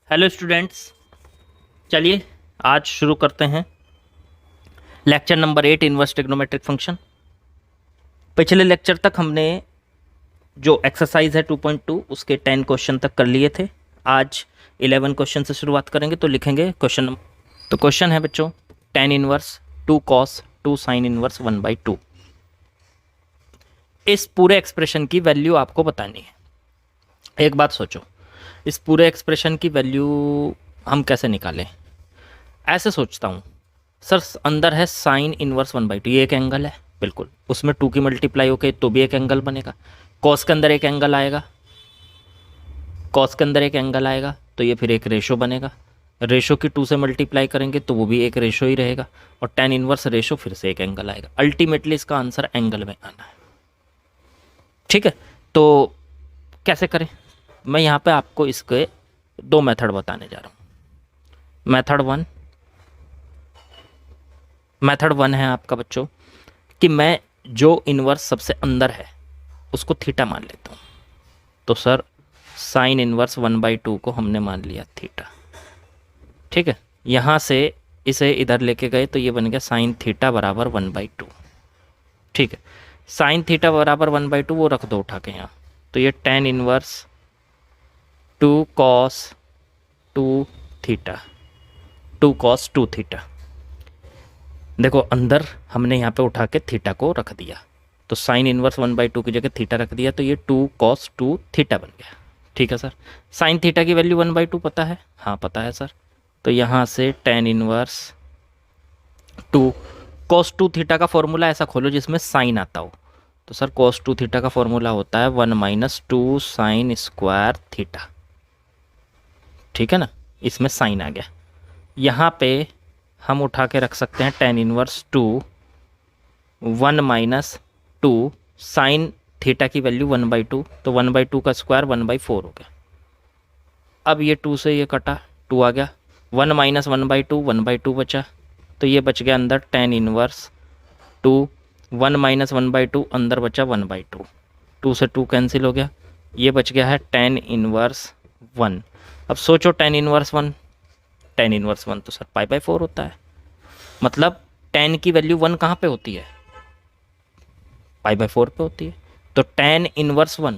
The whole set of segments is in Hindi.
हेलो स्टूडेंट्स, चलिए आज शुरू करते हैं lecture number 8 inverse trigonometric function. पिछले लेक्चर तक हमने जो एक्सरसाइज है 2.2 उसके 10 क्वेश्चन तक कर लिए थे। आज 11 क्वेश्चन से शुरुआत करेंगे तो लिखेंगे क्वेश्चन नंबर। तो क्वेश्चन है बच्चों, tan inverse 2 cos 2 sin inverse 1/2। इस पूरे एक्सप्रेशन की वैल्यू आपको बतानी है। एक बात सोचो, इस पूरे एक्सप्रेशन की वैल्यू हम कैसे निकालें। ऐसे सोचता हूँ सर, अंदर है साइन इनवर्स 1/2, ये एक एंगल है, बिल्कुल उसमें 2 की मल्टीप्लाई होके तो भी एक एंगल बनेगा। कॉस के अंदर एक एंगल आएगा, कॉस के अंदर एक एंगल आएगा तो ये फिर एक रेशो बनेगा। रेशो की 2 से मल्टीप्लाई करेंगे तो वो भी एक रेशो ही रहेगा, और tan इनवर्स रेशो फिर से एक एंगल आएगा। अल्टीमेटली इसका आंसर एंगल में आना है। ठीक है, तो कैसे करें, मैं यहाँ पे आपको इसके 2 मेथड बताने जा रहा हूँ। मेथड वन है आपका बच्चों कि मैं जो इनवर्स सबसे अंदर है उसको थीटा मान लेता हूँ। तो सर साइन इनवर्स 1/2 को हमने मान लिया थीटा। ठीक है, यहाँ से इसे इधर लेके गए तो ये बन गया साइन थीटा बराबर 1/2। ठीक है, साइन थीटा बराबर 1/2 वो रख दो उठा के यहाँ, तो ये tan inverse 2 cos 2 theta, 2 cos 2 theta. देखो अंदर हमने यहाँ पे उठा के थीटा को रख दिया, तो साइन इनवर्स 1/2 की जगह थीटा रख दिया, तो ये 2 cos 2 थीटा बन गया। ठीक है सर, साइन थीटा की वैल्यू 1/2 पता है? हाँ पता है सर। तो यहाँ से tan इनवर्स 2 cos 2 थीटा का फॉर्मूला ऐसा खोलो जिसमें साइन आता हो। तो सर cos 2 थीटा का फॉर्मूला होता है 1 - 2 साइन स्क्वायर थीटा। ठीक है ना, इसमें साइन आ गया। यहाँ पे हम उठा के रख सकते हैं tan इनवर्स 2 1 - 2 साइन थीटा की वैल्यू 1/2, तो 1/2 का स्क्वायर 1/4 हो गया। अब ये 2 से ये कटा, 2 आ गया, 1 - 1/2 1/2 बचा, तो ये बच गया अंदर tan इनवर्स 2 1 - 1/2 अंदर बचा 1/2, 2 से 2 कैंसिल हो गया, ये बच गया है tan इनवर्स 1। अब सोचो tan इनवर्स 1, tan इनवर्स 1 तो सर π/4 होता है, मतलब tan की वैल्यू 1 कहाँ पे होती है? π/4 पे होती है। तो tan इनवर्स 1,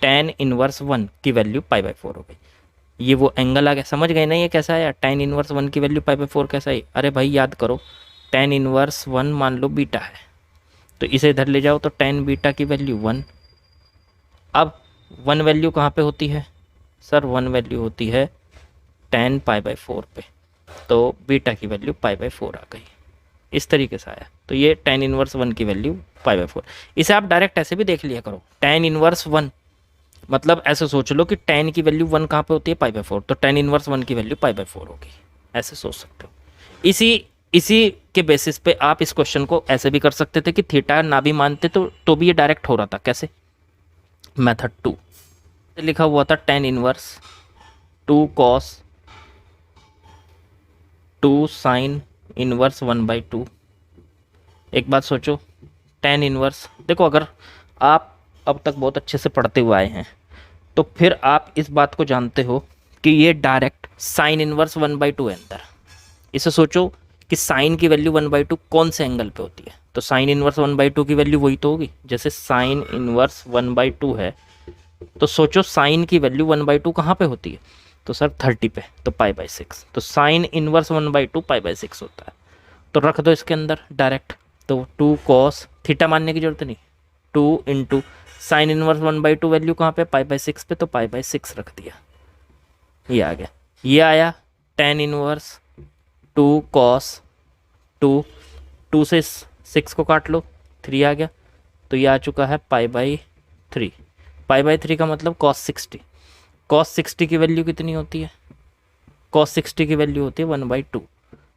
tan इनवर्स 1 की वैल्यू π/4 हो गई। ये वो एंगल आ गया, समझ गए ना ये कैसा आया? tan इनवर्स 1 की वैल्यू π/4 कैसा आई? अरे भाई याद करो, tan इनवर्स 1 मान लो बीटा है, तो इसे इधर ले जाओ तो tan बीटा की वैल्यू 1। अब 1 वैल्यू कहाँ पे होती है सर? 1 वैल्यू होती है tan π/4 पे, तो बीटा की वैल्यू π/4 आ गई। इस तरीके से आया, तो ये tan इनवर्स 1 की वैल्यू π/4। इसे आप डायरेक्ट ऐसे भी देख लिया करो, tan इनवर्स 1 मतलब ऐसे सोच लो कि tan की वैल्यू 1 कहाँ पे होती है? π/4, तो tan इनवर्स 1 की वैल्यू π/4 होगी, ऐसे सोच सकते हो। इसी के बेसिस पे आप इस क्वेश्चन को ऐसे भी कर सकते थे कि थीटा ना भी मानते तो भी ये डायरेक्ट हो रहा था। कैसे? मेथड 2 लिखा हुआ था tan inverse 2 cos 2 sine inverse 1/2। एक बात सोचो, tan इनवर्स, देखो अगर आप अब तक बहुत अच्छे से पढ़ते हुए आए हैं तो फिर आप इस बात को जानते हो कि ये डायरेक्ट साइन इनवर्स 1/2 है अंदर। इसे सोचो कि साइन की वैल्यू 1/2 कौन से एंगल पे होती है, तो साइन इनवर्स 1/2 की वैल्यू वही तो होगी। जैसे साइन इनवर्स 1/2 है, तो सोचो साइन की वैल्यू 1/2 कहाँ पे होती है? तो सर 30 पे, तो π/6, तो साइन इनवर्स 1/2 π/6 होता है। तो रख दो इसके अंदर डायरेक्ट, तो 2 cos थीटा मानने की जरूरत नहीं, 2 इंटू साइन इनवर्स 1/2 वैल्यू कहाँ पे? π/6 पे, तो π/6 रख दिया, ये आ गया। ये आया tan इनवर्स 2 cos 2, 2 से 6 को काट लो, 3 आ गया, तो ये आ चुका है π/3। π/3 का मतलब cos 60। cos 60 की वैल्यू कितनी होती है? cos 60 की वैल्यू होती है 1/2,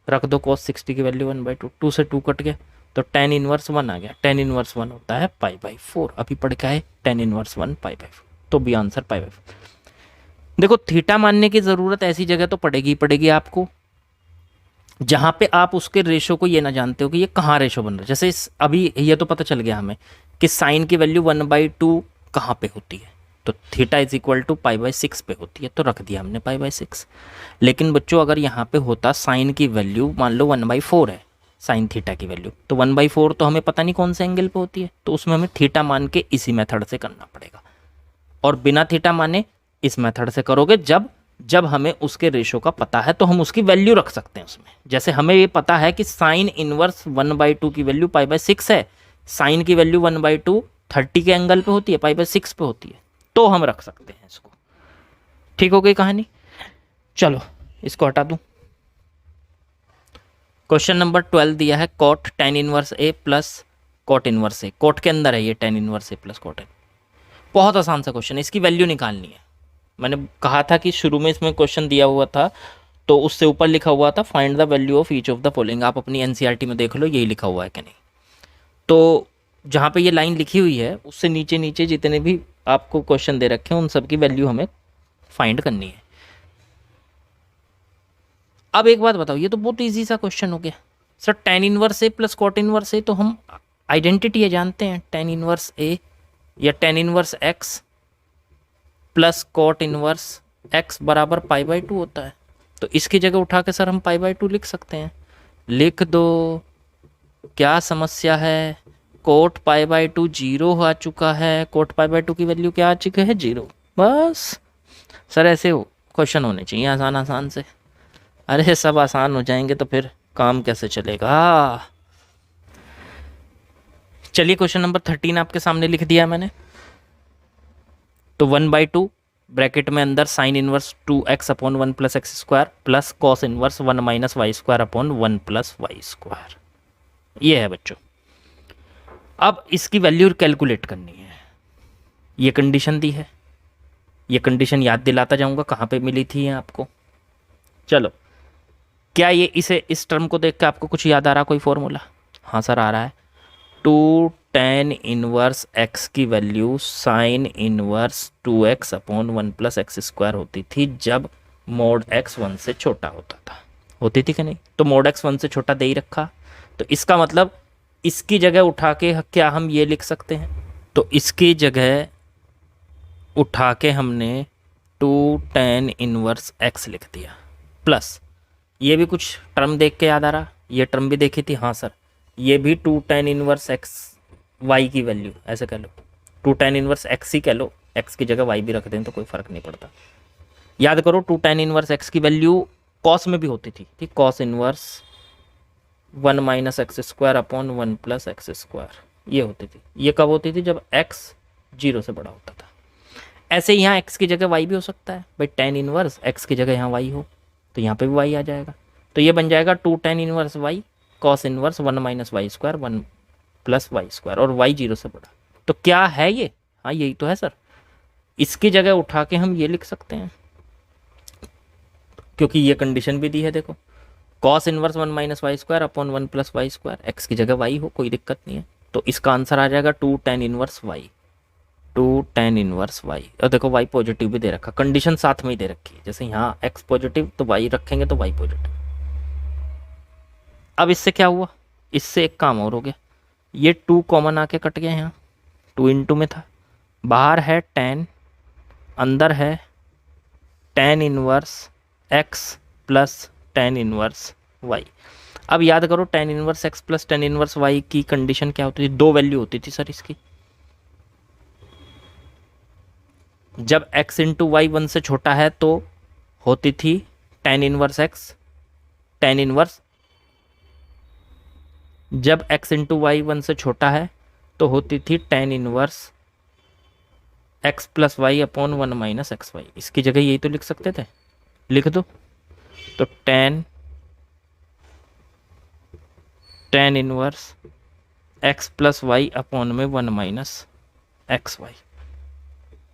रख दो cos 60 की वैल्यू 1/2, 2 से 2 कट गया, तो tan इनवर्स 1 आ गया। tan इनवर्स 1 होता है π/4। अभी पढ़ के आए tan इनवर्स 1 π/4, तो भी आंसर π/4। देखो थीटा मानने की ज़रूरत ऐसी जगह तो पड़ेगी ही पड़ेगी आपको जहाँ पे आप उसके रेशो को ये ना जानते हो कि ये कहाँ रेशो बन रहा है। जैसे अभी ये तो पता चल गया हमें कि साइन की वैल्यू 1/2 कहाँ पे होती है। तो थीटा इज इक्वल टू π/6 पे होती है, तो रख दिया हमने π/6। लेकिन बच्चों अगर यहाँ पे होता साइन की वैल्यू मान लो 1/4 है साइन थीटा की वैल्यू, तो 1/4 तो हमें पता नहीं कौन से एंगल पे होती है, तो उसमें हमें थीटा मान के इसी मेथड से करना पड़ेगा। और बिना थीटा माने इस मेथड से करोगे जब हमें उसके रेशो का पता है तो हम उसकी वैल्यू रख सकते हैं उसमें। जैसे हमें ये पता है कि साइन इनवर्स 1/2 की वैल्यू π/6 है, साइन की वैल्यू 1/2 30 के एंगल पे होती है, π/6 पे होती है, तो हम रख सकते हैं इसको। ठीक हो गई कहानी। चलो इसको हटा दूं। क्वेश्चन नंबर 12 दिया है cot tan inverse a plus cot inverse a. Cot के अंदर है ये tan inverse a plus cot a. बहुत आसान सा क्वेश्चन है, इसकी वैल्यू निकालनी है। मैंने कहा था कि शुरू में इसमें क्वेश्चन दिया हुआ था तो उससे ऊपर लिखा हुआ था find the value of each of the following. आप अपनी एनसीईआरटी में देख लो यही लिखा हुआ है कि नहीं। तो जहाँ पे ये लाइन लिखी हुई है उससे नीचे नीचे जितने भी आपको क्वेश्चन दे रखे हैं उन सब की वैल्यू हमें फाइंड करनी है। अब एक बात बताओ, ये तो बहुत ईजी सा क्वेश्चन हो गया sir. tan inverse a plus cot inverse ए तो हम आइडेंटिटी है जानते हैं, tan इनवर्स ए या tan inverse x plus cot inverse x बराबर π/2 होता है। तो इसकी जगह उठा के सर हम π/2 लिख सकते हैं। लिख दो, क्या समस्या है। कोट π/2 जीरो आ चुका है, कोट π/2 की वैल्यू क्या आ चुकी है 0। बस सर ऐसे क्वेश्चन होने चाहिए आसान आसान से। अरे सब आसान हो जाएंगे तो फिर काम कैसे चलेगा। चलिए क्वेश्चन नंबर 13 आपके सामने लिख दिया मैंने। तो 1/2 ब्रैकेट में अंदर sine inverse 2x upon 1 plus x square plus cos inverse 1 minus y square upon 1 plus y square, ये है बच्चों। अब इसकी वैल्यू कैलकुलेट करनी है। ये कंडीशन दी है, ये कंडीशन याद दिलाता जाऊंगा कहाँ पे मिली थी ये आपको। चलो, क्या ये इस टर्म को देख के आपको कुछ याद आ रहा कोई फॉर्मूला? हाँ सर आ रहा है। 2 tan इनवर्स x की value sign inverse 2x upon 1 plus x square होती थी जब मोड x 1 से छोटा होता था। होती थी कि नहीं? तो मोड x 1 से छोटा दे ही रखा, तो इसका मतलब इसकी जगह उठा के क्या हम ये लिख सकते हैं? तो इसकी जगह उठा के हमने 2 tan इनवर्स x लिख दिया, प्लस ये भी कुछ टर्म देख के याद आ रहा, ये टर्म भी देखी थी। हाँ सर, ये भी 2 tan इनवर्स x y की वैल्यू ऐसे कह लो, 2 tan इनवर्स x ही कह लो, x की जगह y भी रख दें तो कोई फ़र्क नहीं पड़ता। याद करो 2 tan इनवर्स x की वैल्यू कॉस में भी होती थी, ठीक? Cos inverse 1 minus x square upon 1 plus x square, ये होती थी। ये कब होती थी? जब x 0 से बड़ा होता था। ऐसे यहाँ x की जगह y भी हो सकता है भाई, tan इनवर्स x की जगह यहाँ y हो तो यहाँ पे भी y आ जाएगा। तो ये बन जाएगा 2 tan inverse y cos inverse 1 minus y square 1 plus y square, और y 0 से बड़ा। तो क्या है ये? हाँ यही तो है सर। इसकी जगह उठा के हम ये लिख सकते हैं क्योंकि ये कंडीशन भी दी है। देखो, cos inverse 1 minus y square upon 1 plus y square, x की जगह y हो, कोई दिक्कत नहीं है। तो इसका आंसर आ जाएगा 2 tan inverse y, 2 tan inverse y। और देखो y पॉजिटिव भी दे रखा, कंडीशन साथ में ही दे रखी है। जैसे यहाँ x पॉजिटिव तो y रखेंगे तो y पॉजिटिव। अब इससे क्या हुआ? इससे एक काम और हो गया, ये 2 कॉमन आके कट गया, यहाँ 2 × में था, बाहर है tan, अंदर है tan inverse x plus tan inverse y। अब याद करो tan inverse x plus tan inverse y की कंडीशन क्या होती थी? 2 वैल्यू होती थी सर इसकी। जब x × y 1 से छोटा है तो होती थी tan inverse x, tan inverse. जब x × y 1 से छोटा है तो होती थी tan inverse x plus y upon 1 minus x y. इसकी जगह यही तो लिख सकते थे, लिख दो। तो tan inverse x plus y upon में 1 माइनस एक्स वाई।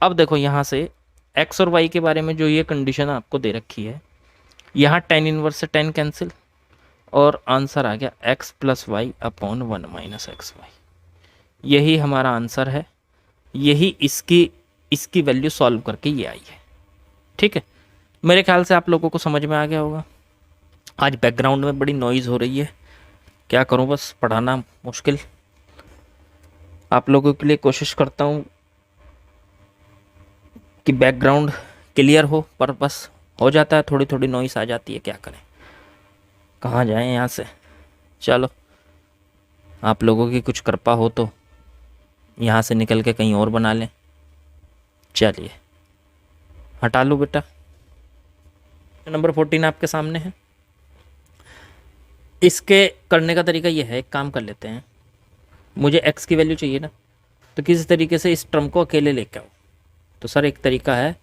अब देखो यहाँ से x और y के बारे में जो ये कंडीशन आपको दे रखी है, यहाँ tan इनवर्स से tan कैंसिल और आंसर आ गया x plus y upon 1 minus x y. यही हमारा आंसर है, यही इसकी वैल्यू सॉल्व करके ये आई है। ठीक है, मेरे ख्याल से आप लोगों को समझ में आ गया होगा। आज बैकग्राउंड में बड़ी नॉइज़ हो रही है, क्या करूं, बस पढ़ाना मुश्किल। आप लोगों के लिए कोशिश करता हूं कि बैकग्राउंड क्लियर हो, पर बस हो जाता है, थोड़ी थोड़ी नॉइस आ जाती है, क्या करें, कहाँ जाएं यहाँ से। चलो, आप लोगों की कुछ कृपा हो तो यहाँ से निकल के कहीं और बना लें। चलिए हटा लो बेटा, नंबर 14 आपके सामने है। इसके करने का तरीका ये है, एक काम कर लेते हैं, मुझे x की वैल्यू चाहिए ना, तो किसी तरीके से इस टर्म को अकेले लेके आओ। तो सर एक तरीका है,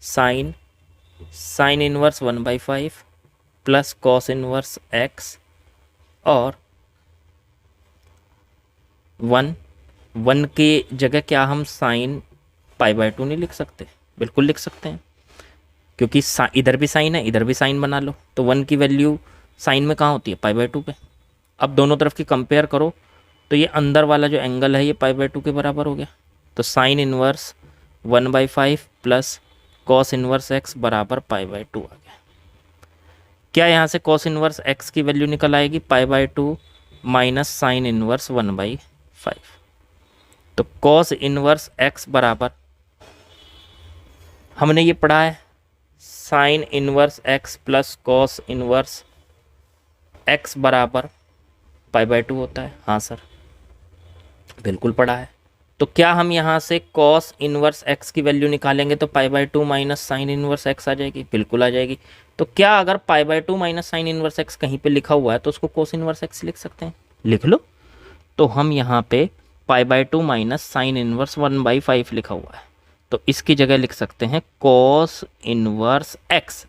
sine inverse 1/5 plus cos inverse x और 1 की जगह क्या हम साइन π/2 नहीं लिख सकते? बिल्कुल लिख सकते हैं, क्योंकि इधर भी साइन है, इधर भी साइन बना लो, तो 1 की वैल्यू साइन में कहाँ होती है? π/2 पे। अब दोनों तरफ की कंपेयर करो, तो ये अंदर वाला जो एंगल है ये π/2 के बराबर हो गया। तो sine inverse 1/5 plus cos inverse x बराबर π/2 आ गया। क्या यहाँ से कॉस इनवर्स x की वैल्यू निकल आएगी? π/2 माइनस साइन इनवर्स 1/5। तो कॉस इनवर्स x बराबर, हमने ये पढ़ा है, sine inverse x plus cos inverse x बराबर π/2 होता है। हाँ सर, बिल्कुल पढ़ा है। तो क्या हम यहाँ से कॉस इनवर्स x की वैल्यू निकालेंगे तो π/2 माइनस साइन इनवर्स x आ जाएगी? बिल्कुल आ जाएगी। तो क्या अगर π/2 माइनस साइन इनवर्स x कहीं पे लिखा हुआ है तो उसको कोस इनवर्स x लिख सकते हैं? लिख लो। तो हम यहाँ पे π/2 माइनस साइन इनवर्स 1/5 लिखा हुआ है, तो इसकी जगह लिख सकते हैं कॉस इनवर्स x।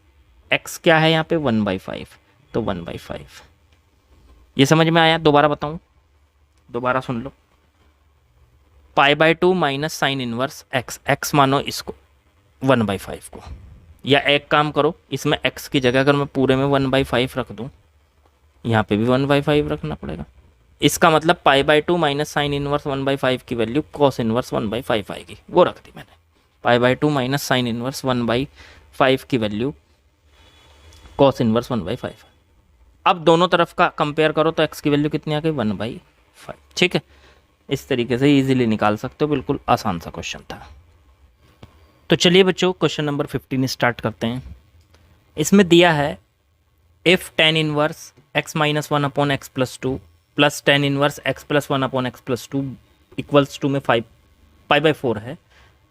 x क्या है यहाँ पे? 1/5, तो 1/5। ये समझ में आया? दोबारा बताऊं, दोबारा सुन लो। π/2 माइनस साइन इनवर्स x मानो इसको 1/5 को, या एक काम करो, इसमें x की जगह अगर मैं पूरे में 1/5 रख दूं, यहाँ पे भी 1/5 रखना पड़ेगा। इसका मतलब π/2 माइनस साइन इनवर्स 1/5 की वैल्यू कॉस इनवर्स 1/5 आएगी, वो रख दी मैंने। π/2 माइनस साइन इनवर्स 1/5 की वैल्यू कॉस इनवर्स 1/5। अब दोनों तरफ का कंपेयर करो तो x की वैल्यू कितनी आ गई? 1/5। ठीक है, इस तरीके से इजीली निकाल सकते हो, बिल्कुल आसान सा क्वेश्चन था। तो चलिए बच्चों, क्वेश्चन नंबर 15 स्टार्ट करते हैं। इसमें दिया है if tan inverse x minus 1 upon x plus 2 plus tan inverse x plus 1 upon x plus 2 equals to में 5 π/4 है,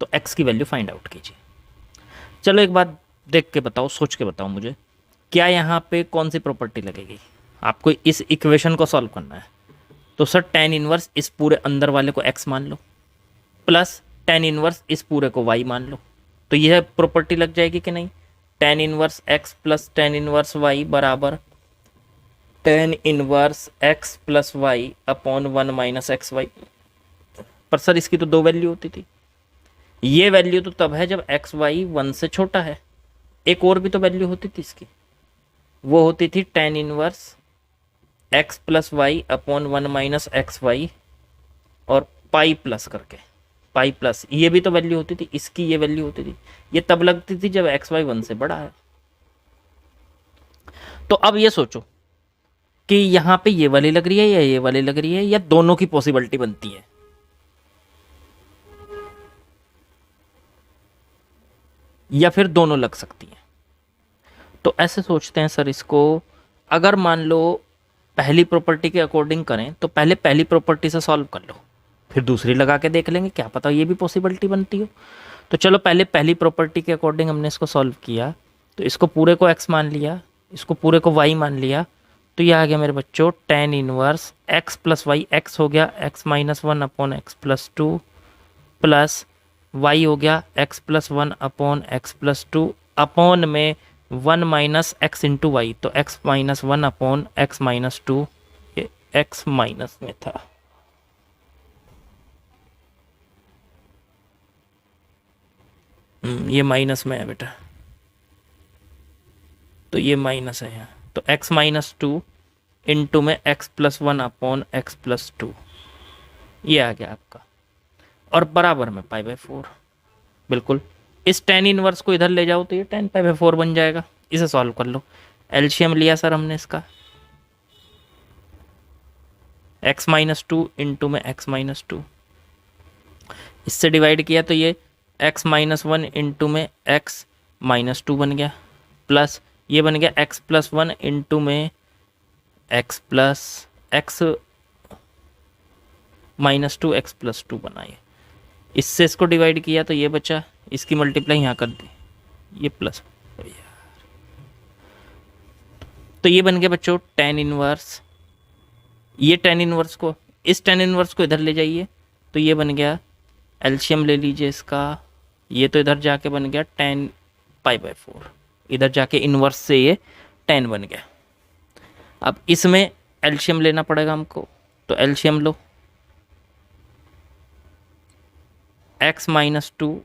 तो x की वैल्यू फाइंड आउट कीजिए। चलो एक बात देख के बताओ, सोच के बताओ मुझे, क्या यहाँ पे कौन सी प्रॉपर्टी लगेगी? आपको इस इक्वेशन को सॉल्व करना है। तो सर tan इनवर्स इस पूरे अंदर वाले को x मान लो, प्लस tan इनवर्स इस पूरे को y मान लो, तो यह प्रॉपर्टी लग जाएगी कि नहीं? tan inverse x plus tan inverse y बराबर tan inverse x plus y upon 1 minus x y. पर सर इसकी तो दो वैल्यू होती थी। ये वैल्यू तो तब है जब एक्स वाई 1 से छोटा है। एक और भी तो वैल्यू होती थी इसकी, वो होती थी tan inverse x plus y upon 1 minus x y और पाई प्लस करके, पाई प्लस, ये भी तो वैल्यू होती थी, इसकी ये वैल्यू होती थी। ये तब लगती थी जब एक्स वाई 1 से बड़ा है। तो अब ये सोचो कि यहाँ पे ये वाली लग रही है या ये वाली लग रही है, या दोनों की पॉसिबिलिटी बनती है। या फिर दोनों लग सकती हैं। तो ऐसे सोचते हैं सर इसको, अगर मान लो पहली प्रॉपर्टी के अकॉर्डिंग करें तो पहले पहली प्रॉपर्टी से सॉल्व कर लो, फिर दूसरी लगा के देख लेंगे, क्या पता ये भी पॉसिबिलिटी बनती हो। तो चलो पहले पहली प्रॉपर्टी के अकॉर्डिंग हमने इसको सॉल्व किया, तो इसको पूरे को x मान लिया, इसको पूरे को y मान लिया, तो ये आ गया मेरे बच्चों tan inverse x plus y, x हो गया x minus 1 upon x plus 2 plus y हो गया x plus 1 upon x plus 2 upon में 1 माइनस एक्स इंटू वाई, तो x minus 1 upon x minus 2, ये x माइनस में था। ये माइनस में है बेटा, तो ये माइनस है यहाँ, तो x माइनस 2 इंटू में x plus 1 upon x plus 2, ये आ गया आपका, और बराबर में π/4। बिल्कुल, इस tan इनवर्स को इधर ले जाओ तो ये tan π/4 बन जाएगा। इसे सॉल्व कर लो। एलसीएम लिया सर हमने इसका, x माइनस 2 इंटू में x माइनस 2, इससे डिवाइड किया तो ये एक्स माइनस वन इंटू में एक्स माइनस टू बन गया, प्लस ये बन गया एक्स प्लस वन इंटू में x plus x minus two x plus to बनाए। इससे इसको डिवाइड किया तो ये बचा, इसकी मल्टीप्लाई यहाँ कर दी, ये प्लस। तो ये बन गया बच्चों टेन इनवर्स। ये टेन इनवर्स को, इस टेन इनवर्स को इधर ले जाइए तो ये बन गया, एलसीएम ले लीजिए इसका, ये तो इधर जाके बन गया टेन पाई बाई फोर, इधर जाके इनवर्स से ये टेन बन गया। अब इसमें एलसीएम लेना पड़ेगा हमको, तो एलसीएम लो, x माइनस टू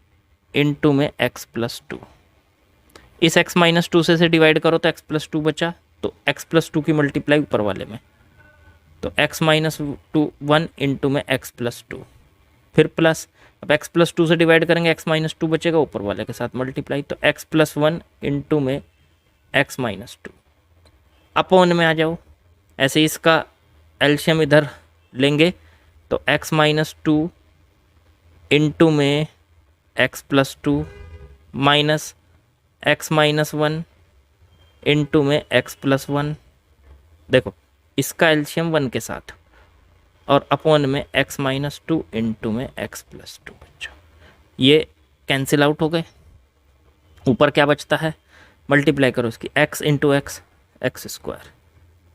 इंटू में x प्लस टू, इस x माइनस टू से डिवाइड करो तो x प्लस टू बचा, तो x प्लस टू की मल्टीप्लाई ऊपर वाले में, तो x minus to one into में x प्लस टू, फिर प्लस, अब x प्लस टू से डिवाइड करेंगे x माइनस टू बचेगा ऊपर वाले के साथ मल्टीप्लाई, तो x प्लस वन इंटू में x माइनस टू, अपॉन में आ जाओ। ऐसे ही इसका एलसीएम इधर लेंगे तो x माइनस टू इंटू में x plus two minus x minus one into में x प्लस वन, देखो इसका एलसीएम वन के साथ, और अपॉन में x माइनस टू इंटू में x प्लस टू बच्चों, ये कैंसिल आउट हो गए। ऊपर क्या बचता है, मल्टीप्लाई करो इसकी x into x, x square,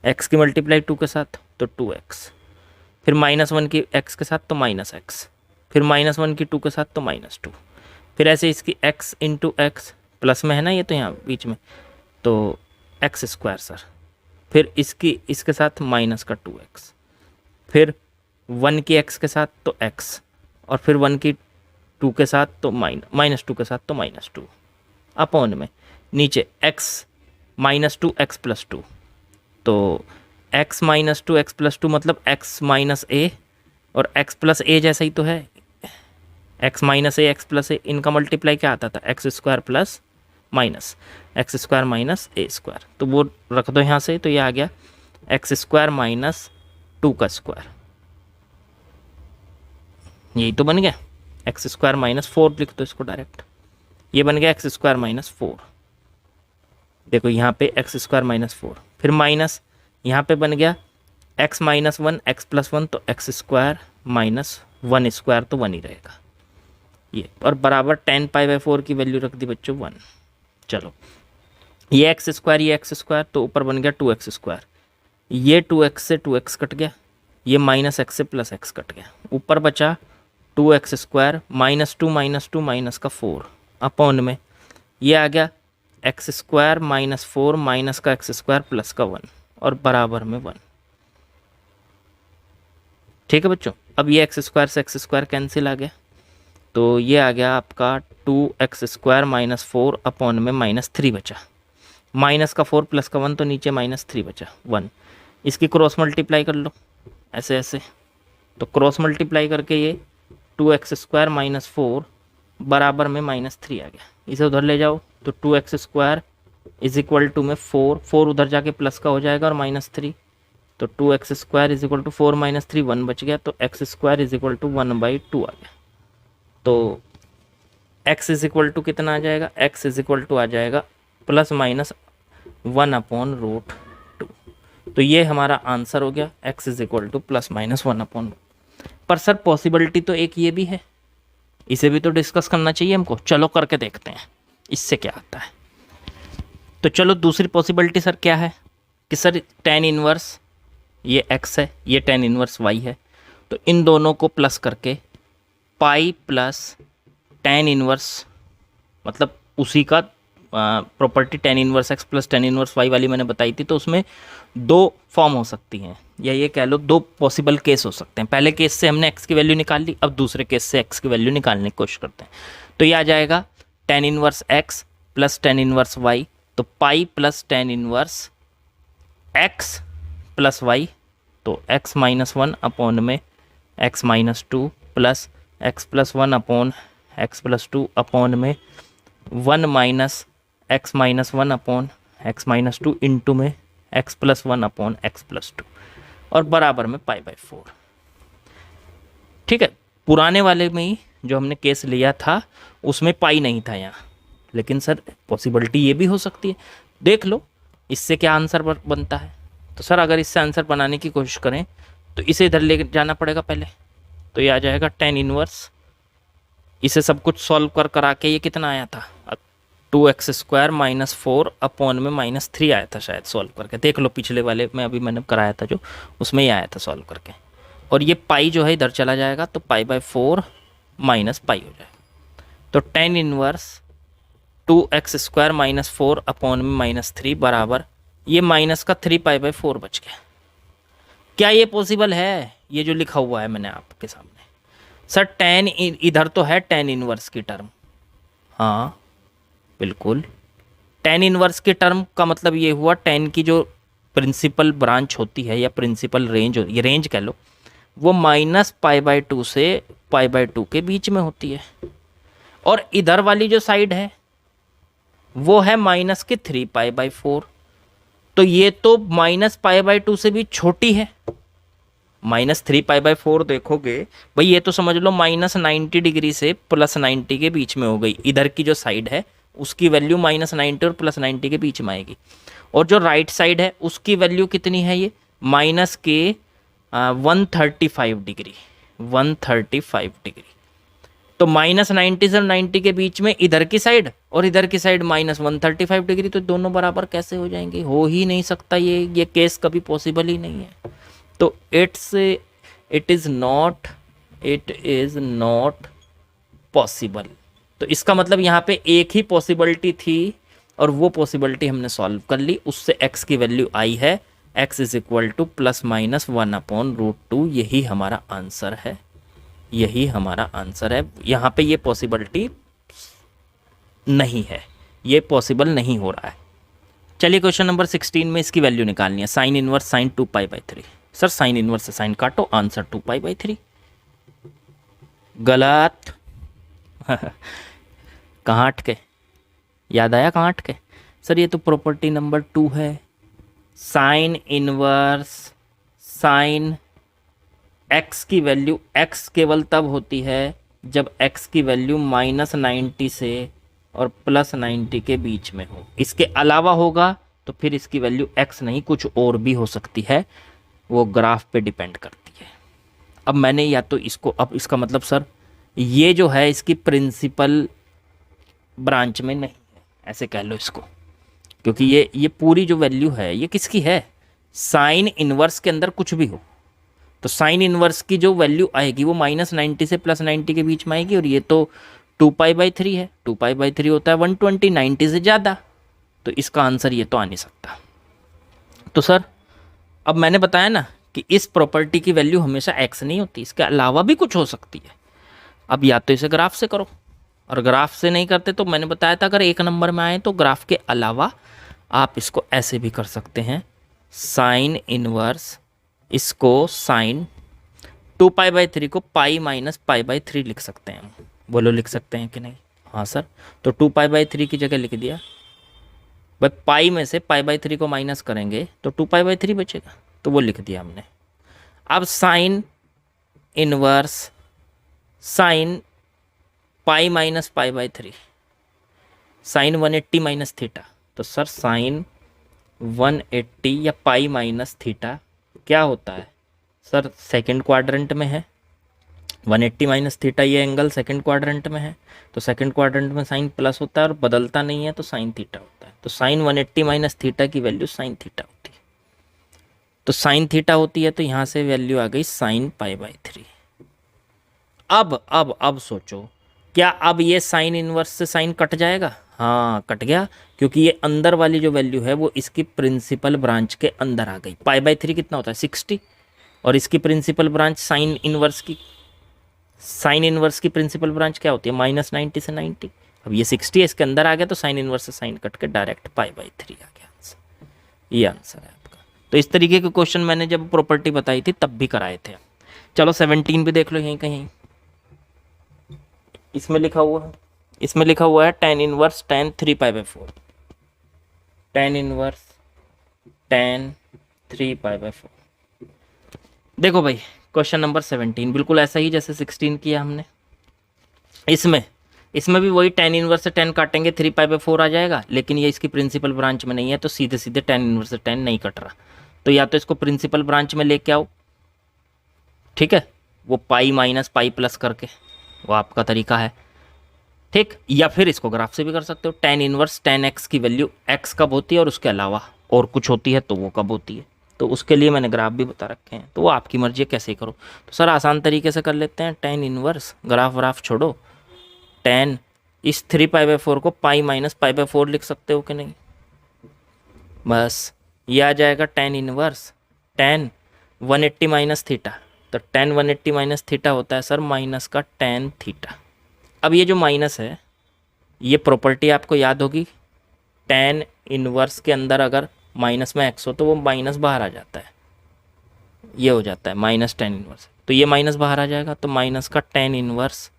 x की मल्टीप्लाई टू के साथ तो 2x, फिर माइनस वन की x के साथ तो माइनस एक्स, फिर माइनस वन की टू के साथ तो माइनस टू, फिर ऐसे इसकी x इंटू एक्स, प्लस में है ना ये तो यहाँ बीच में, तो एक्स स्क्वायर सर, फिर इसकी इसके साथ माइनस का 2x, फिर वन की x के साथ तो x, और फिर वन की टू के साथ तो माइनस टू के साथ तो माइनस टू, अपॉन में नीचे x minus two x plus two, तो x minus two x plus two मतलब x माइनस ए, और x प्लस ए जैसा ही तो है, x minus A x plus A, इनका मल्टीप्लाई क्या आता था, x square plus minus x square minus A square, तो वो रख दो यहाँ से, तो ये आ गया एक्स स्क्वायर माइनस टू का स्क्वायर, यही तो बन गया, एक्स स्क्वायर माइनस फोर लिख दो इसको डायरेक्ट, ये बन गया एक्स स्क्वायर माइनस फोर, देखो यहाँ पे एक्स स्क्वायर माइनस फोर, फिर माइनस यहाँ पे बन गया x minus one x plus one, तो x square minus one square तो वन ही रहेगा ये, और बराबर टेन पाई बाई फोर की वैल्यू रख दी बच्चों वन। चलो ये एक्स स्क्वायर, ये एक्स स्क्वायर, तो ऊपर बन गया टू एक्स स्क्वायर, ये टू एक्स से टू एक्स कट गया, ये माइनस एक्स से प्लस एक्स कट गया, ऊपर बचा two x square minus two minus का फोर, अपॉन में ये आ गया x square minus four minus का एक्स स्क्वायर प्लस का वन, और बराबर में वन। ठीक है बच्चों, अब ये एक्स स्क्वायर से एक्स स्क्वायर कैंसिल आ गया, तो ये आ गया आपका two x square minus four upon में माइनस थ्री बचा, माइनस का फोर प्लस का वन, तो नीचे माइनस थ्री बचा वन, इसकी क्रॉस मल्टीप्लाई कर लो ऐसे ऐसे, तो क्रॉस मल्टीप्लाई करके ये two x square minus four बराबर में माइनस थ्री आ गया, इसे उधर ले जाओ तो two x square is equal to में फोर, फोर उधर जाके प्लस का हो जाएगा और माइनस थ्री, तो two x square is equal to four minus three one बच गया, तो x square is equal to one by two आ गया, तो x इज इक्वल टू कितना आ जाएगा, x इज इक्वल टू आ जाएगा plus minus one upon root two, तो ये हमारा आंसर हो गया x is equal to plus minus one upon. पर सर पॉसिबिलिटी तो एक ये भी है, इसे भी तो डिस्कस करना चाहिए हमको, चलो करके देखते हैं इससे क्या आता है। तो चलो दूसरी पॉसिबिलिटी सर क्या है कि सर टेन इनवर्स ये x है, ये टेन इनवर्स y है, तो इन दोनों को प्लस करके पाई प्लस टेन इनवर्स, मतलब उसी का property tan inverse x plus ten inverse y वाली मैंने बताई थी, तो उसमें दो फॉर्म हो सकती हैं, या ये कह लो दो पॉसिबल केस हो सकते हैं। पहले केस से हमने एक्स की वैल्यू निकाल ली, अब दूसरे केस से एक्स की वैल्यू निकालने की कोशिश करते हैं। तो ये आ जाएगा ten inverse x plus ten inverse y, तो pi plus ten inverse x plus y, तो एक्स माइनस वन अपॉन में x minus two plus x plus one upon x plus two upon में one minus x minus one upon x minus two into में x plus one upon x plus two, और बराबर में पाई बाई फोर। ठीक है, पुराने वाले में ही जो हमने केस लिया था उसमें पाई नहीं था यहाँ, लेकिन सर पॉसिबिलिटी ये भी हो सकती है। देख लो इससे क्या आंसर बनता है। तो सर अगर इससे आंसर बनाने की कोशिश करें तो इसे इधर ले जाना पड़ेगा पहले, तो ये आ जाएगा tan इनवर्स। इसे सब कुछ सॉल्व करा के ये कितना आया था 2x² - 4 अपॉन में -3 आया था शायद सॉल्व करके। देख लो पिछले वाले में अभी मैंने कराया था जो, उसमें ही आया था सॉल्व करके। और ये पाई जो है इधर चला जाएगा तो π/4 - पाई हो जाएगा। तो tan इनवर्स 2x² - 4 अपॉन में -3 बराबर ये माइनस का 3π/4 बच गया। क्या ये पॉसिबल है ये जो लिखा हुआ है मैंने आपके सामने? सर tan इधर तो है tan इनवर्स की टर्म, हाँ बिल्कुल tan इनवर्स की टर्म का मतलब ये हुआ tan की जो प्रिंसिपल ब्रांच होती है या प्रिंसिपल रेंज, ये रेंज कह लो, वो -π/2 से π/2 के बीच में होती है। और इधर वाली जो साइड है वो है -3π/4, तो ये तो -π/2 से भी छोटी है। -3π/4 देखोगे भाई ये तो समझ लो -90 डिग्री से +90 के बीच में हो गई। इधर की जो साइड है उसकी वैल्यू -90 और +90 के बीच में आएगी, और जो राइट साइड है उसकी वैल्यू कितनी है ये -135 डिग्री, 135 डिग्री। तो -90 से 90 के बीच में इधर की साइड और इधर की साइड -135 डिग्री, तो दोनों बराबर कैसे हो जाएंगे? हो ही नहीं सकता, ये केस कभी पॉसिबल ही नहीं है। तो इट इज़ नॉट पॉसिबल। तो इसका मतलब यहाँ पे एक ही पॉसिबिलिटी थी और वो पॉसिबिलिटी हमने सॉल्व कर ली, उससे x की वैल्यू आई है, x = +/(1/√2)। यही हमारा आंसर है, यही हमारा आंसर है। यहाँ पे ये पॉसिबिलिटी नहीं है, ये पॉसिबल नहीं हो रहा है। चलिए क्वेश्चन नंबर 16 में इसकी वैल्यू निकालनी है। Sine inverse sin 2π/3। Sir sine inverse से साइन काटो, आंसर 2π/3। गलत। कहाँ अटके? याद आया कहाँ अटके? सर ये तो प्रॉपर्टी नंबर 2 है। साइन इनवर्स साइन x की वैल्यू, x केवल तब होती है जब x की वैल्यू -90 से और +90 के बीच में हो। इसके अलावा होगा तो फिर इसकी वैल्यू x नहीं कुछ और भी हो सकती है, वो ग्राफ पे डिपेंड करती है। अब मैंने या तो इसको, अब इसका मतलब सर ये जो है इसकी प्रिंसिपल ब्रांच में नहीं है, ऐसे कह लो इसको, क्योंकि ये पूरी जो वैल्यू है ये किसकी है? साइन इनवर्स के अंदर कुछ भी हो तो साइन इनवर्स की जो वैल्यू आएगी वो -90 से +90 के बीच में आएगी, और ये तो 2π/3 है। 2π/3 होता है 120, 90 से ज़्यादा, तो इसका आंसर ये तो आ नहीं सकता। तो सर अब मैंने बताया ना कि इस प्रॉपर्टी की वैल्यू हमेशा x नहीं होती, इसके अलावा भी कुछ हो सकती है। अब या तो इसे ग्राफ से करो, और ग्राफ से नहीं करते तो मैंने बताया था अगर एक नंबर में आए तो ग्राफ के अलावा आप इसको ऐसे भी कर सकते हैं। साइन इनवर्स, इसको साइन 2π/3 को पाई -π/3 लिख सकते हैं। बोलो लिख सकते हैं कि नहीं? हाँ सर, तो 2π/3 की जगह लिख दिया। भाई पाई में से π/3 को माइनस करेंगे तो 2π/3 बचेगा, तो वो लिख दिया हमने। अब sine inverse sine pi -π/3, sine 180 minus theta, तो सर साइन 180 या पाई माइनस थीटा क्या होता है? सर सेकंड क्वाड्रेंट में है, 180 माइनस थीटा ये एंगल सेकंड क्वाड्रेंट में है, तो सेकंड क्वाड्रेंट में साइन प्लस होता है और बदलता नहीं है तो साइन थीटा होता है। तो साइन 180 माइनस थीटा की वैल्यू साइन थीटा होती है, तो साइन थीटा होती है, तो यहाँ से वैल्यू आ गई साइन π/3। अब सोचो, क्या अब ये साइन इनवर्स से साइन कट जाएगा? हाँ कट गया, क्योंकि ये अंदर वाली जो वैल्यू है वो इसकी प्रिंसिपल ब्रांच के अंदर आ गई। π/3 कितना होता है? 60, और इसकी प्रिंसिपल ब्रांच साइन इनवर्स की प्रिंसिपल ब्रांच क्या होती है? -90 से 90। अब ये 60 है, इसके अंदर आ गया तो साइन इनवर्स से साइन कट के डायरेक्ट π/3 आ गया आंसर। ये आंसर है आपका। तो इस तरीके के क्वेश्चन मैंने जब प्रॉपर्टी बताई थी तब भी कराए थे। चलो 17 भी देख लो, यहीं कहीं इसमें लिखा हुआ है tan inverse tan 3π/4, tan inverse tan 3π/4। देखो भाई क्वेश्चन नंबर 17 बिल्कुल ऐसा ही जैसे 16 किया हमने। इसमें इसमें भी वही tan इनवर्स से 10 काटेंगे 3 पाई/4 आ जाएगा, लेकिन ये इसकी प्रिंसिपल ब्रांच में नहीं है तो सीधे सीधे tan इनवर्स से 10 नहीं कट रहा। तो या तो इसको प्रिंसिपल ब्रांच में लेके आओ, ठीक है, वो पाई माइनस पाई प्लस करके, वो आपका तरीका है, ठीक। या फिर इसको ग्राफ से भी कर सकते हो। tan इनवर्स tan x की वैल्यू x कब होती है और उसके अलावा और कुछ होती है तो वो कब होती है, तो उसके लिए मैंने ग्राफ भी बता रखे हैं, तो वो आपकी मर्जी है कैसे करो। तो सर आसान तरीके से कर लेते हैं, tan इनवर्स ग्राफ व्राफ छोड़ो, tan इस 3 पाई/4 को पाई माइनस पाई/4 लिख सकते हो कि नहीं, बस ये आ जाएगा tan inverse tan 180 minus theta. तो tan 180 माइनस थीटा होता है सर माइनस का tan थीटा। अब ये जो माइनस है ये प्रॉपर्टी आपको याद होगी, tan इनवर्स के अंदर अगर माइनस में x हो तो वो माइनस बाहर आ जाता है, ये हो जाता है माइनस tan इनवर्स, तो ये माइनस बाहर आ जाएगा, तो माइनस का tan इनवर्स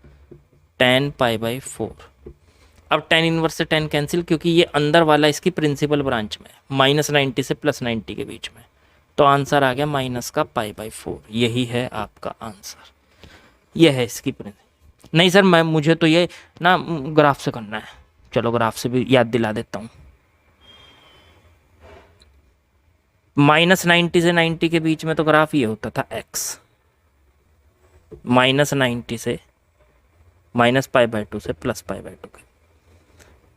tan पाई/4। अब tan इनवर्स से tan कैंसिल, क्योंकि ये अंदर वाला इसकी प्रिंसिपल ब्रांच में -90 से +90 के बीच में, तो आंसर आ गया माइनस का पाई/4। यही है आपका आंसर, ये है इसकी प्रिंसिपल। नहीं सर मुझे तो ये ना ग्राफ से करना है, चलो ग्राफ से भी याद दिला देता हूँ। -90 से 90 के बीच में तो ग्राफ ये होता था x, -90 से -पाई/2 से +पाई/2 के।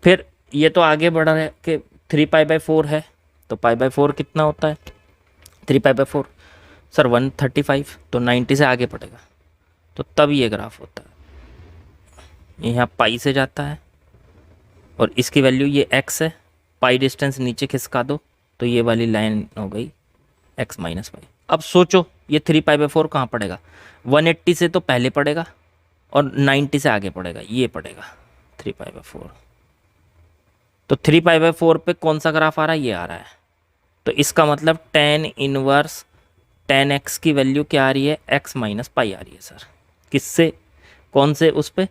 फिर ये तो आगे बढ़ रहा है कि 3 पाई/4 है, तो पाई/4 कितना होता है, 3 पाई/4 सर 135, तो 90 से आगे पड़ेगा, तो तब ये ग्राफ होता है। यहाँ पाई से जाता है और इसकी वैल्यू ये x है, पाई डिस्टेंस नीचे खिसका दो तो ये वाली लाइन हो गई x माइनस पाई। अब सोचो ये 3 पाई/4 कहाँ पड़ेगा, 180 से तो पहले पड़ेगा और 90 से आगे पड़ेगा, ये पड़ेगा 3 पाई/4। तो 3 पाई/4 पे कौन सा ग्राफ आ रहा है, ये आ रहा है, तो इसका मतलब tan इनवर्स tan x की वैल्यू क्या आ रही है, x माइनस पाई आ रही है सर, किससे, कौन से, उस पे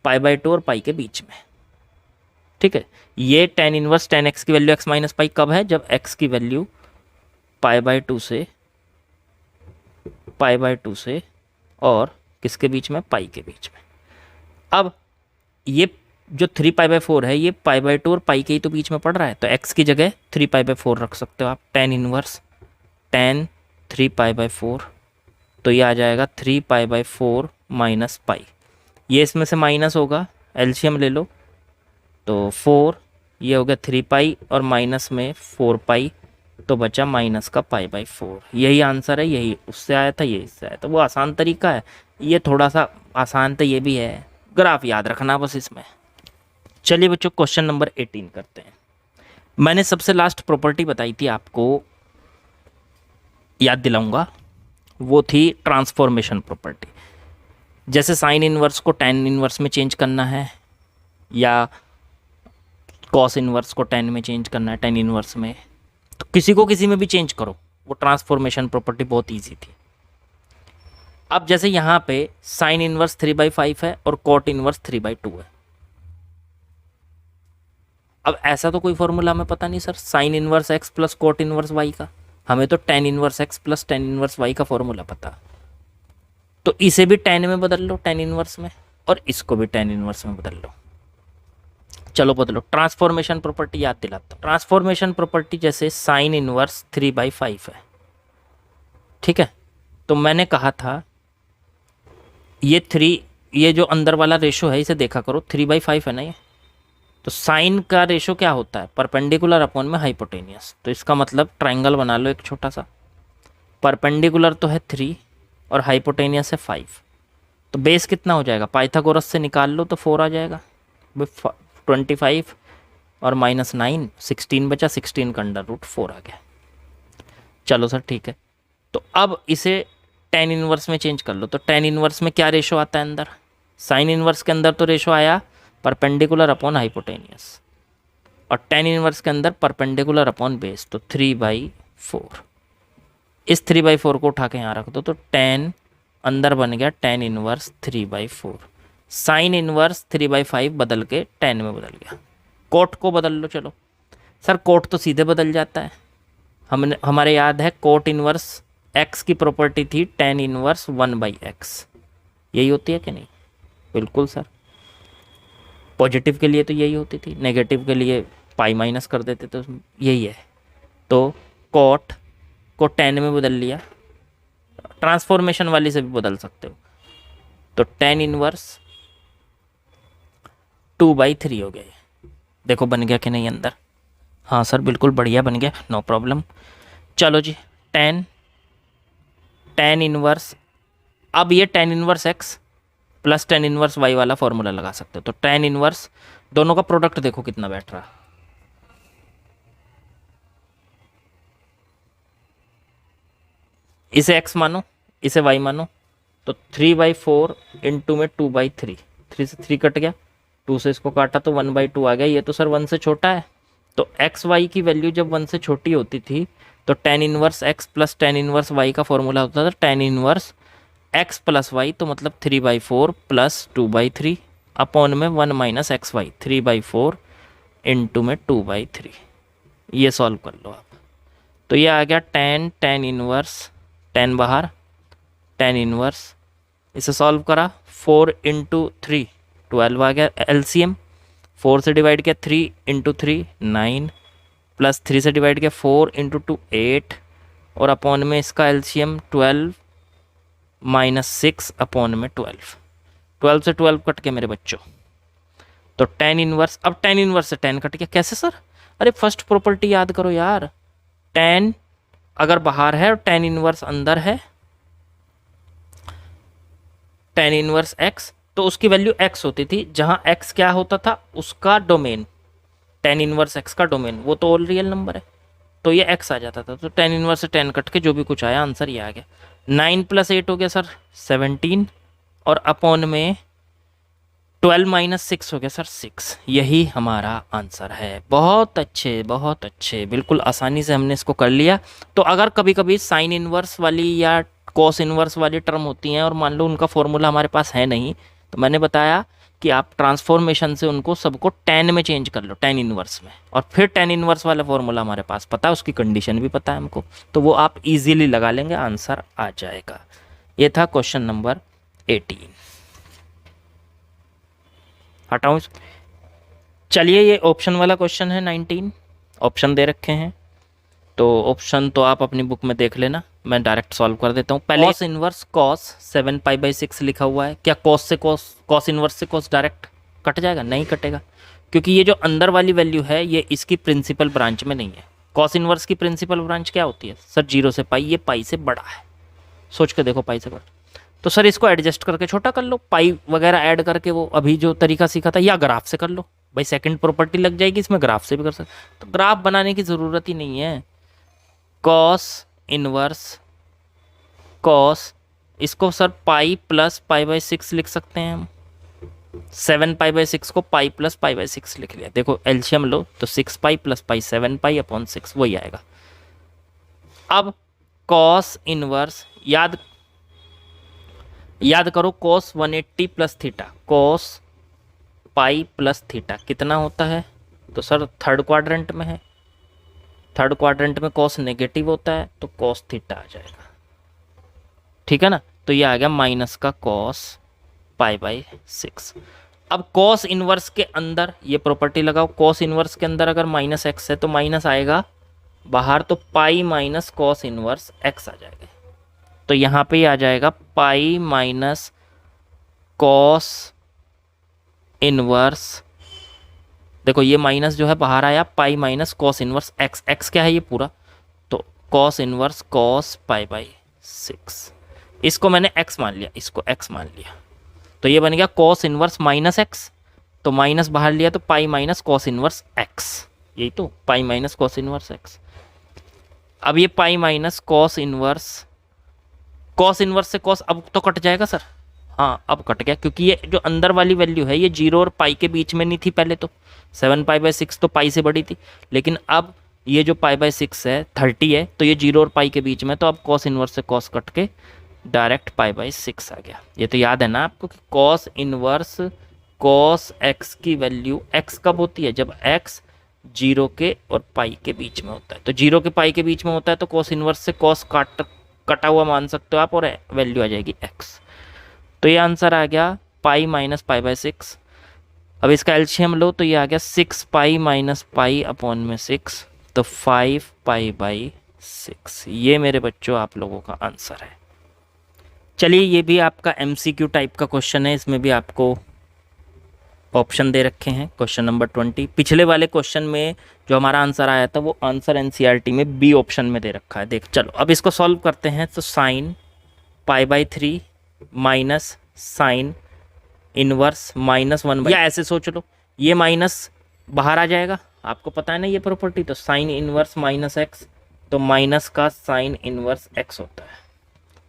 पाई/2 और पाई के बीच में, ठीक है। ये tan इनवर्स tan x की वैल्यू x माइनस पाई कब है, जब x की वैल्यू पाई/2 से और किसके बीच में, पाई के बीच में। अब ये जो 3 पाई/4 है ये पाई/2 और पाई के ही तो बीच में पड़ रहा है, तो x की जगह 3 पाई/4 रख सकते हो आप, tan इनवर्स tan 3 पाई/4, तो ये आ जाएगा 3 पाई/4 माइनस पाई, ये इसमें से माइनस होगा, एलसीएम ले लो, तो 4 ये हो गया 3 पाई और माइनस में 4 पाई, तो बचा माइनस का पाई/4। यही आंसर है, यही उससे आया था, ये इससे आया था, वो आसान तरीका है, ये थोड़ा सा आसान तो ये भी है, ग्राफ याद रखना बस इसमें। चलिए बच्चों क्वेश्चन नंबर 18 करते हैं। मैंने सबसे लास्ट प्रॉपर्टी बताई थी आपको, याद दिलाऊंगा, वो थी ट्रांसफॉर्मेशन प्रॉपर्टी। जैसे साइन इनवर्स को tan इनवर्स में चेंज करना है या कॉस इनवर्स को tan में चेंज करना है, tan इनवर्स में, तो किसी को किसी में भी चेंज करो, वो ट्रांसफॉर्मेशन प्रॉपर्टी बहुत इजी थी। अब जैसे यहाँ पे साइन इनवर्स 3/5 है और कॉट इनवर्स 3/2 है। अब ऐसा तो कोई फॉर्मूला हमें पता नहीं sir, sine inverse x plus cot inverse y का, हमें तो tan inverse x plus tan inverse y का फॉर्मूला पता, तो इसे भी tan में बदल लो, tan इनवर्स में, और इसको भी tan इनवर्स में बदल लो। चलो बदलो, ट्रांसफॉर्मेशन प्रॉपर्टी याद दिलाता हूँ। ट्रांसफॉर्मेशन प्रॉपर्टी जैसे साइन इनवर्स 3/5 है, ठीक है, तो मैंने कहा था ये जो अंदर वाला रेशो है इसे देखा करो, 3/5 है ना ये, तो साइन का रेशो क्या होता है, परपेंडिकुलर अपॉन में हाइपोटेनियस, तो इसका मतलब ट्राइंगल बना लो एक छोटा सा, परपेंडिकुलर तो है 3 और हाइपोटेनियस है 5, तो बेस कितना हो जाएगा, पाइथागोरस से निकाल लो तो 4 आ जाएगा, 25 और -9 16 बचा, 16 का √4 आ गया। चलो सर ठीक है, तो अब इसे tan इनवर्स में चेंज कर लो, तो tan इनवर्स में क्या रेशो आता है अंदर, साइन इनवर्स के अंदर तो रेशो आया परपेंडिकुलर अपॉन हाइपोटेनियस, और tan इनवर्स के अंदर परपेंडिकुलर अपॉन बेस, तो 3/4, इस 3/4 को उठा के यहाँ रख दो, तो tan अंदर बन गया tan इनवर्स 3/4, साइन इनवर्स 3/5 बदल के tan में बदल गया। कोट को बदल लो, चलो सर कोट तो सीधे बदल जाता है, हमारे याद है कोट इनवर्स x की प्रॉपर्टी थी tan इनवर्स 1/x, यही होती है कि नहीं, बिल्कुल सर, पॉजिटिव के लिए तो यही होती थी, नेगेटिव के लिए पाई माइनस कर देते, तो यही है। तो कॉट को टेन में बदल लिया, ट्रांसफॉर्मेशन वाली से भी बदल सकते हो, तो टेन इनवर्स 2/3 हो गया। देखो बन गया कि नहीं अंदर? हाँ सर बिल्कुल बढ़िया बन गया, नो प्रॉब्लम। चलो जी, टेन इनवर्स, अब ये tan inverse x plus ten inverse y वाला फॉर्मूला लगा सकते हो। तो टेन इनवर्स, दोनों का प्रोडक्ट देखो कितना बैठ रहा, इसे x मानो, इसे y मानो, तो 3/4 इंटू में 2/3, 3 से 3 कट गया, 2 से इसको काटा तो 1/2 आ गया। ये तो सर 1 से छोटा है, तो एक्स वाई की वैल्यू जब 1 से छोटी होती थी तो tan inverse x plus ten inverse y का फॉर्मूला होता था tan inverse x plus y, तो मतलब 3/4 प्लस 2/3 अपॉन में 1 माइनस एक्स वाई, 3/4 इंटू में 2/3। ये सॉल्व कर लो आप, तो ये आ गया टेन इनवर्स, टेन बाहर, टेन इनवर्स, इसे सॉल्व करा, 4 इंटू 3 12 आ गया एलसीएम, 4 से डिवाइड किया 3 इंटू 3 9, प्लस 3 से डिवाइड किया 4 इंटू 2 8, और अपॉन में इसका एलसीएम 12 माइनस 6 अपॉन में 12, 12 से 12 कट गया मेरे बच्चों, तो टेन इनवर्स, अब टेन इनवर्स से 10 कट गया, कैसे सर? अरे फर्स्ट प्रॉपर्टी याद करो यार, टेन अगर बाहर है और टेन इनवर्स अंदर है, टेन इनवर्स एक्स, तो उसकी वैल्यू एक्स होती थी, जहां एक्स क्या होता था उसका डोमेन, टेन इनवर्स एक्स का डोमेन, वो तो ऑल रियल नंबर है, तो ये एक्स आ जाता था। तो टेन इनवर्स से 10 कट के जो भी कुछ आया आंसर ये आ गया। 9 प्लस 8 हो गया सर 17, और अपॉन में 12 माइनस 6 हो गया सर 6। यही हमारा आंसर है। बहुत अच्छे, बहुत अच्छे, बिल्कुल आसानी से हमने इसको कर लिया। तो अगर कभी कभी साइन इनवर्स वाली या कॉस इनवर्स वाली टर्म होती हैं और मान लो उनका फॉर्मूला हमारे पास है नहीं, तो मैंने बताया कि आप ट्रांसफॉर्मेशन से उनको सबको टेन में चेंज कर लो, टेन इनवर्स में, और फिर टेन इनवर्स वाला फॉर्मूला हमारे पास पता है, उसकी कंडीशन भी पता है हमको, तो वो आप इजीली लगा लेंगे, आंसर आ जाएगा। ये था क्वेश्चन नंबर 18। हटाऊं? चलिए ये ऑप्शन वाला क्वेश्चन है 19, ऑप्शन दे रखे हैं, तो ऑप्शन तो आप अपनी बुक में देख लेना, मैं डायरेक्ट सॉल्व कर देता हूँ। पहले कॉस इनवर्स कॉस 7π/6 लिखा हुआ है, क्या कॉस से कॉस इनवर्स से कॉस डायरेक्ट कट जाएगा? नहीं कटेगा, क्योंकि ये जो अंदर वाली वैल्यू है ये इसकी प्रिंसिपल ब्रांच में नहीं है। कॉस इनवर्स की प्रिंसिपल ब्रांच क्या होती है सर? 0 से पाई, ये पाई से बड़ा है, सोच के देखो पाई से बड़ा, तो सर इसको एडजस्ट करके छोटा कर लो, पाई वगैरह ऐड करके, वो अभी जो तरीका सीखा था, या ग्राफ से कर लो भाई, सेकंड प्रॉपर्टी लग जाएगी इसमें, ग्राफ से भी कर सकते, तो ग्राफ बनाने की ज़रूरत ही नहीं है। कॉस इनवर्स कॉस, इसको सर पाई प्लस π/6 लिख सकते हैं हम, 7π/6 को पाई प्लस π/6 लिख लिया, देखो एलसीएम लो तो 6π प्लस पाई 7π अपॉन 6 वही आएगा। अब कॉस इनवर्स याद करो, cos 180 plus theta, cos pi plus theta कितना होता है? तो सर थर्ड क्वाड्रेंट में है, थर्ड क्वाड्रेंट में कॉस नेगेटिव होता है, तो कॉस थीटा आ जाएगा, ठीक है ना। तो ये आ गया माइनस का कॉस π/6। अब कॉस इनवर्स के अंदर ये प्रॉपर्टी लगाओ, कॉस इनवर्स के अंदर अगर माइनस एक्स है तो माइनस आएगा बाहर, तो pi minus cos inverse x आ जाएगा, तो यहाँ पे आ जाएगा पाई माइनस कॉस इनवर्स, देखो ये माइनस जो है बाहर आया, पाई minus cos inverse x, x क्या है ये पूरा, तो कॉस इनवर्स कॉस π/6, इसको मैंने x मान लिया, इसको x मान लिया, तो ये बन गया कॉस इनवर्स माइनस एक्स, तो माइनस बाहर लिया तो pi minus cos inverse x, यही तो pi minus cos inverse x। अब ये पाई माइनस कॉस इनवर्स से कॉस अब तो कट जाएगा सर, हाँ अब कट गया, क्योंकि ये जो अंदर वाली वैल्यू है ये 0 और पाई के बीच में नहीं थी पहले, तो 7π/6 तो पाई से बड़ी थी, लेकिन अब ये जो π/6 है 30 है, तो ये 0 और पाई के बीच में, तो अब कॉस इनवर्स से कॉस कट के डायरेक्ट π/6 आ गया। ये तो याद है ना आपको कि कॉस इनवर्स कॉस एक्स की वैल्यू एक्स कब होती है? जब एक्स 0 के और पाई के बीच में होता है, तो 0 के पाई के बीच में होता है, तो कॉस इनवर्स से कॉस कटा हुआ मान सकते हो आप, और वैल्यू आ जाएगी एक्स। तो ये आंसर आ गया पाई माइनस π/6। अब इसका एलसीएम लो तो ये आ गया 6 पाई माइनस पाई अपॉन में 6, तो 5 पाई बाई 6। ये मेरे बच्चों आप लोगों का आंसर है। चलिए ये भी आपका एमसीक्यू टाइप का क्वेश्चन है, इसमें भी आपको ऑप्शन दे रखे हैं। क्वेश्चन नंबर 20, पिछले वाले क्वेश्चन में जो हमारा आंसर आया था वो आंसर एनसीईआरटी में बी ऑप्शन में दे रखा है। देख चलो अब इसको सॉल्व करते हैं। तो sine pi by 3 minus sine inverse minus 1 या ऐसे सोच लो, ये माइनस बाहर आ जाएगा, आपको पता है ना ये प्रॉपर्टी। तो साइन इनवर्स माइनस एक्स, तो माइनस का साइन इनवर्स एक्स होता है,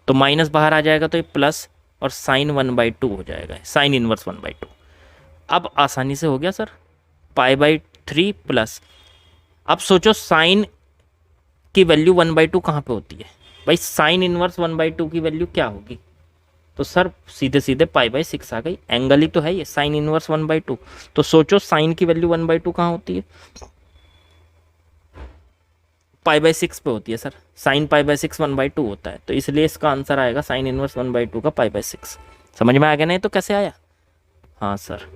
तो माइनस बाहर आ जाएगा तो ये प्लस और साइन 1/2 हो जाएगा, साइन इनवर्स 1/2। अब आसानी से हो गया सर, पाई बाई 3 प्लस, अब सोचो साइन की वैल्यू 1/2 कहाँ पे होती है भाई, साइन इनवर्स 1/2 की वैल्यू क्या होगी, तो सर सीधे सीधे पाई बाई 6 आ गई, एंगल ही तो है ये साइन इनवर्स 1/2। तो सोचो साइन की वैल्यू 1/2 कहाँ होती है, पाई बाई 6 पे होती है सर, साइन पाई बाई 6 1/2 होता है, तो इसलिए इसका आंसर आएगा साइन इनवर्स 1/2 का पाई बाई 6। समझ में आ गया नहीं तो कैसे आया, हाँ सर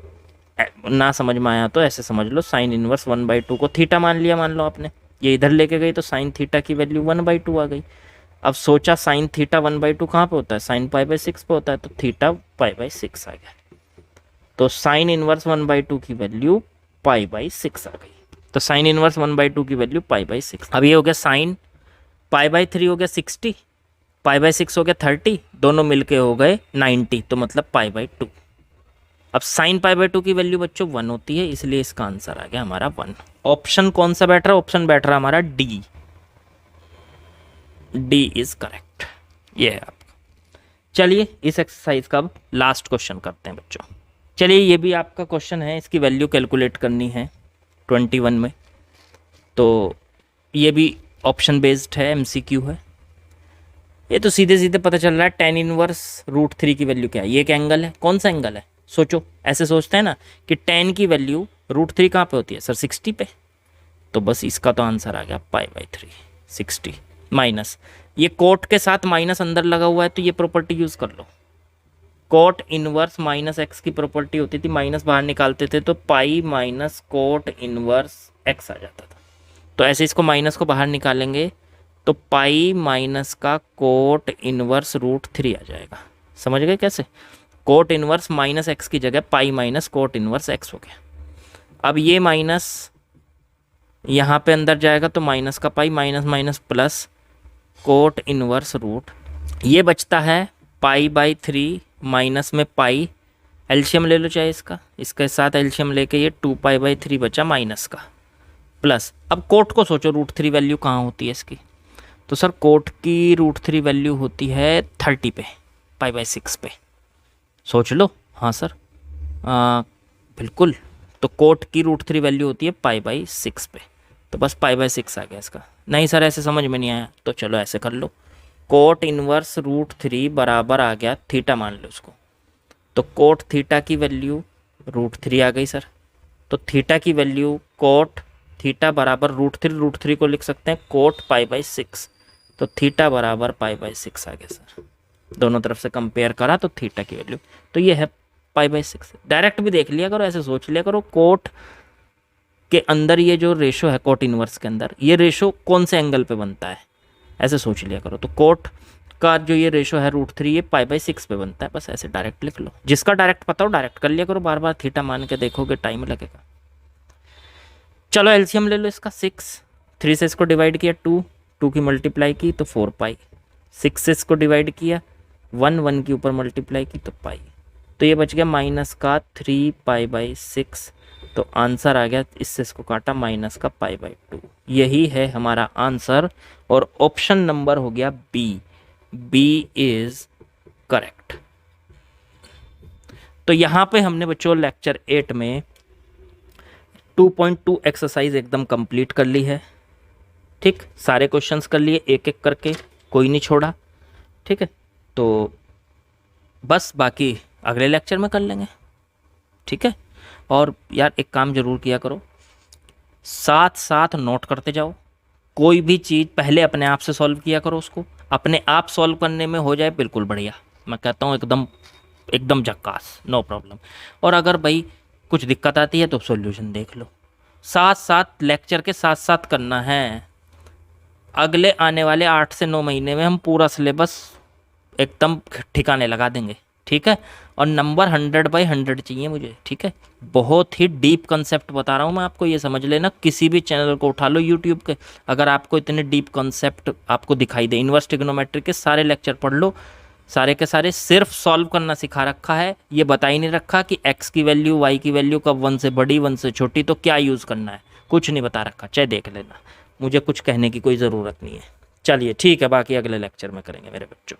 ना समझ में आया तो ऐसे समझ लो, साइन इनवर्स 1/2 को थीटा मान लिया, मान लो आपने, ये इधर लेके गई तो साइन थीटा की वैल्यू 1/2 आ गई। अब सोचा साइन थीटा 1/2 कहाँ पे होता है, साइन पाई बाई 6 पे होता है, तो थीटा पाई बाई 6 आ गया, तो साइन इनवर्स 1/2 की वैल्यू पाई बाई 6 आ गई। तो साइन इनवर्स 1/2 की वैल्यू पाई बाई 6। अब ये हो गया साइन पाई बाई 3 हो गया 60, पाई बाई 6 हो गया 30, दोनों मिलके हो गए 90, तो मतलब पाई बाई 2। अब साइन पाई बाई 2 की वैल्यू बच्चों 1 होती है, इसलिए इसका आंसर आ गया हमारा 1। ऑप्शन कौन सा बैठ रहा है, ऑप्शन बैठ रहा है हमारा डी, डी इज करेक्ट, ये है आपका। चलिए इस एक्सरसाइज का अब लास्ट क्वेश्चन करते हैं बच्चों। चलिए ये भी आपका क्वेश्चन है, इसकी वैल्यू कैलकुलेट करनी है 21 में, तो ये भी ऑप्शन बेस्ड है, एमसीक्यू है। ये तो सीधे सीधे पता चल रहा है, tan इनवर्स √3 की वैल्यू क्या है, ये एक एंगल है, कौन सा एंगल है सोचो, ऐसे सोचते हैं ना कि tan की वैल्यू √3 कहाँ पे होती है सर, 60 पे, तो बस इसका तो आंसर आ गया पाई बाई 3 60 माइनस, ये कोट के साथ माइनस अंदर लगा हुआ है तो ये प्रॉपर्टी यूज़ कर लो, कोट इनवर्स माइनस एक्स की प्रॉपर्टी होती थी, माइनस बाहर निकालते थे तो pi minus cot inverse x आ जाता था, तो ऐसे इसको माइनस को बाहर निकालेंगे तो पाई माइनस का कोट इनवर्स √3 आ जाएगा। समझ गए कैसे, कोट इनवर्स माइनस एक्स की जगह पाई माइनस कोट इनवर्स एक्स हो गया। अब ये माइनस यहाँ पे अंदर जाएगा तो माइनस का pi, minus minus plus cot inverse root, ये बचता है पाई बाई 3 माइनस में पाई, एलसीएम ले लो चाहे इसका, इसके साथ एलसीएम लेके ये 2 पाई बाई 3 बचा माइनस का, प्लस अब कोट को सोचो √3 वैल्यू कहाँ होती है इसकी, तो सर कोट की √3 वैल्यू होती है 30 पे, पाई बाई 6 पे, सोच लो। हाँ सर बिल्कुल, तो कोट की √3 वैल्यू होती है पाई बाई 6 पे, तो बस पाई बाई 6 आ गया इसका। नहीं सर ऐसे समझ में नहीं आया, तो चलो ऐसे कर लो, कोट इनवर्स √3 बराबर आ गया थीटा, मान लो उसको, तो कोट थीटा की वैल्यू √3 आ गई सर, तो थीटा की वैल्यू कोट थीटा बराबर √3 को लिख सकते हैं कोट पाई बाई 6, तो थीटा बराबर पाई बाई 6 आ गया सर, दोनों तरफ से कंपेयर करा तो थीटा की वैल्यू, तो ये है पाई बाई 6। डायरेक्ट भी देख लिया करो, ऐसे सोच लिया करो, कोट के अंदर ये जो रेशो है कोट इनवर्स के अंदर, ये रेशो कौन से एंगल पे बनता है, ऐसे सोच लिया करो, तो कोट का जो ये रेशो है √3 ये पाई बाई 6 पे बनता है, बस ऐसे डायरेक्ट लिख लो, जिसका डायरेक्ट पता हो डायरेक्ट कर लिया करो, बार बार थीटा मान के देखोगे टाइम लगेगा। चलो एलसीएम ले लो इसका, 6 3 से इसको डिवाइड किया 2 की मल्टीप्लाई की तो 4 पाई, 6 से इसको डिवाइड किया 1 के ऊपर मल्टीप्लाई की तो पाई, तो ये बच गया माइनस का 3 पाई बाई 6, तो आंसर आ गया, इससे इसको काटा माइनस का पाई बाई 2, यही है हमारा आंसर, और ऑप्शन नंबर हो गया बी, बी इज करेक्ट। तो यहाँ पे हमने बच्चों लेक्चर 8 में 2.2 एक्सरसाइज एकदम कंप्लीट कर ली है, ठीक, सारे क्वेश्चंस कर लिए एक एक करके, कोई नहीं छोड़ा, ठीक है, तो बस बाकी अगले लेक्चर में कर लेंगे, ठीक है। और यार एक काम ज़रूर किया करो, साथ साथ नोट करते जाओ, कोई भी चीज़ पहले अपने आप से सॉल्व किया करो, उसको अपने आप सॉल्व करने में हो जाए बिल्कुल बढ़िया, मैं कहता हूँ एकदम एकदम झक्कास, नो प्रॉब्लम। और अगर भाई कुछ दिक्कत आती है तो सॉल्यूशन देख लो। साथ साथ लेक्चर के साथ साथ करना है। अगले आने वाले 8 से 9 महीने में हम पूरा सिलेबस एकदम ठिकाने लगा देंगे, ठीक है। और नंबर 100/100 चाहिए मुझे, ठीक है। बहुत ही डीप कंसेप्ट बता रहा हूँ मैं आपको, ये समझ लेना। किसी भी चैनल को उठा लो यूट्यूब के, अगर आपको इतने डीप कंसेप्ट आपको दिखाई दे, इन्वर्स ट्रिग्नोमेट्री के सारे लेक्चर पढ़ लो, सारे के सारे सिर्फ सॉल्व करना सिखा रखा है। ये बता ही नहीं रखा कि एक्स की वैल्यू वाई की वैल्यू कब 1 से बड़ी 1 से छोटी तो क्या यूज़ करना है, कुछ नहीं बता रखा। चाहे देख लेना, मुझे कुछ कहने की कोई ज़रूरत नहीं है। चलिए ठीक है, बाकी अगले लेक्चर में करेंगे मेरे बच्चों।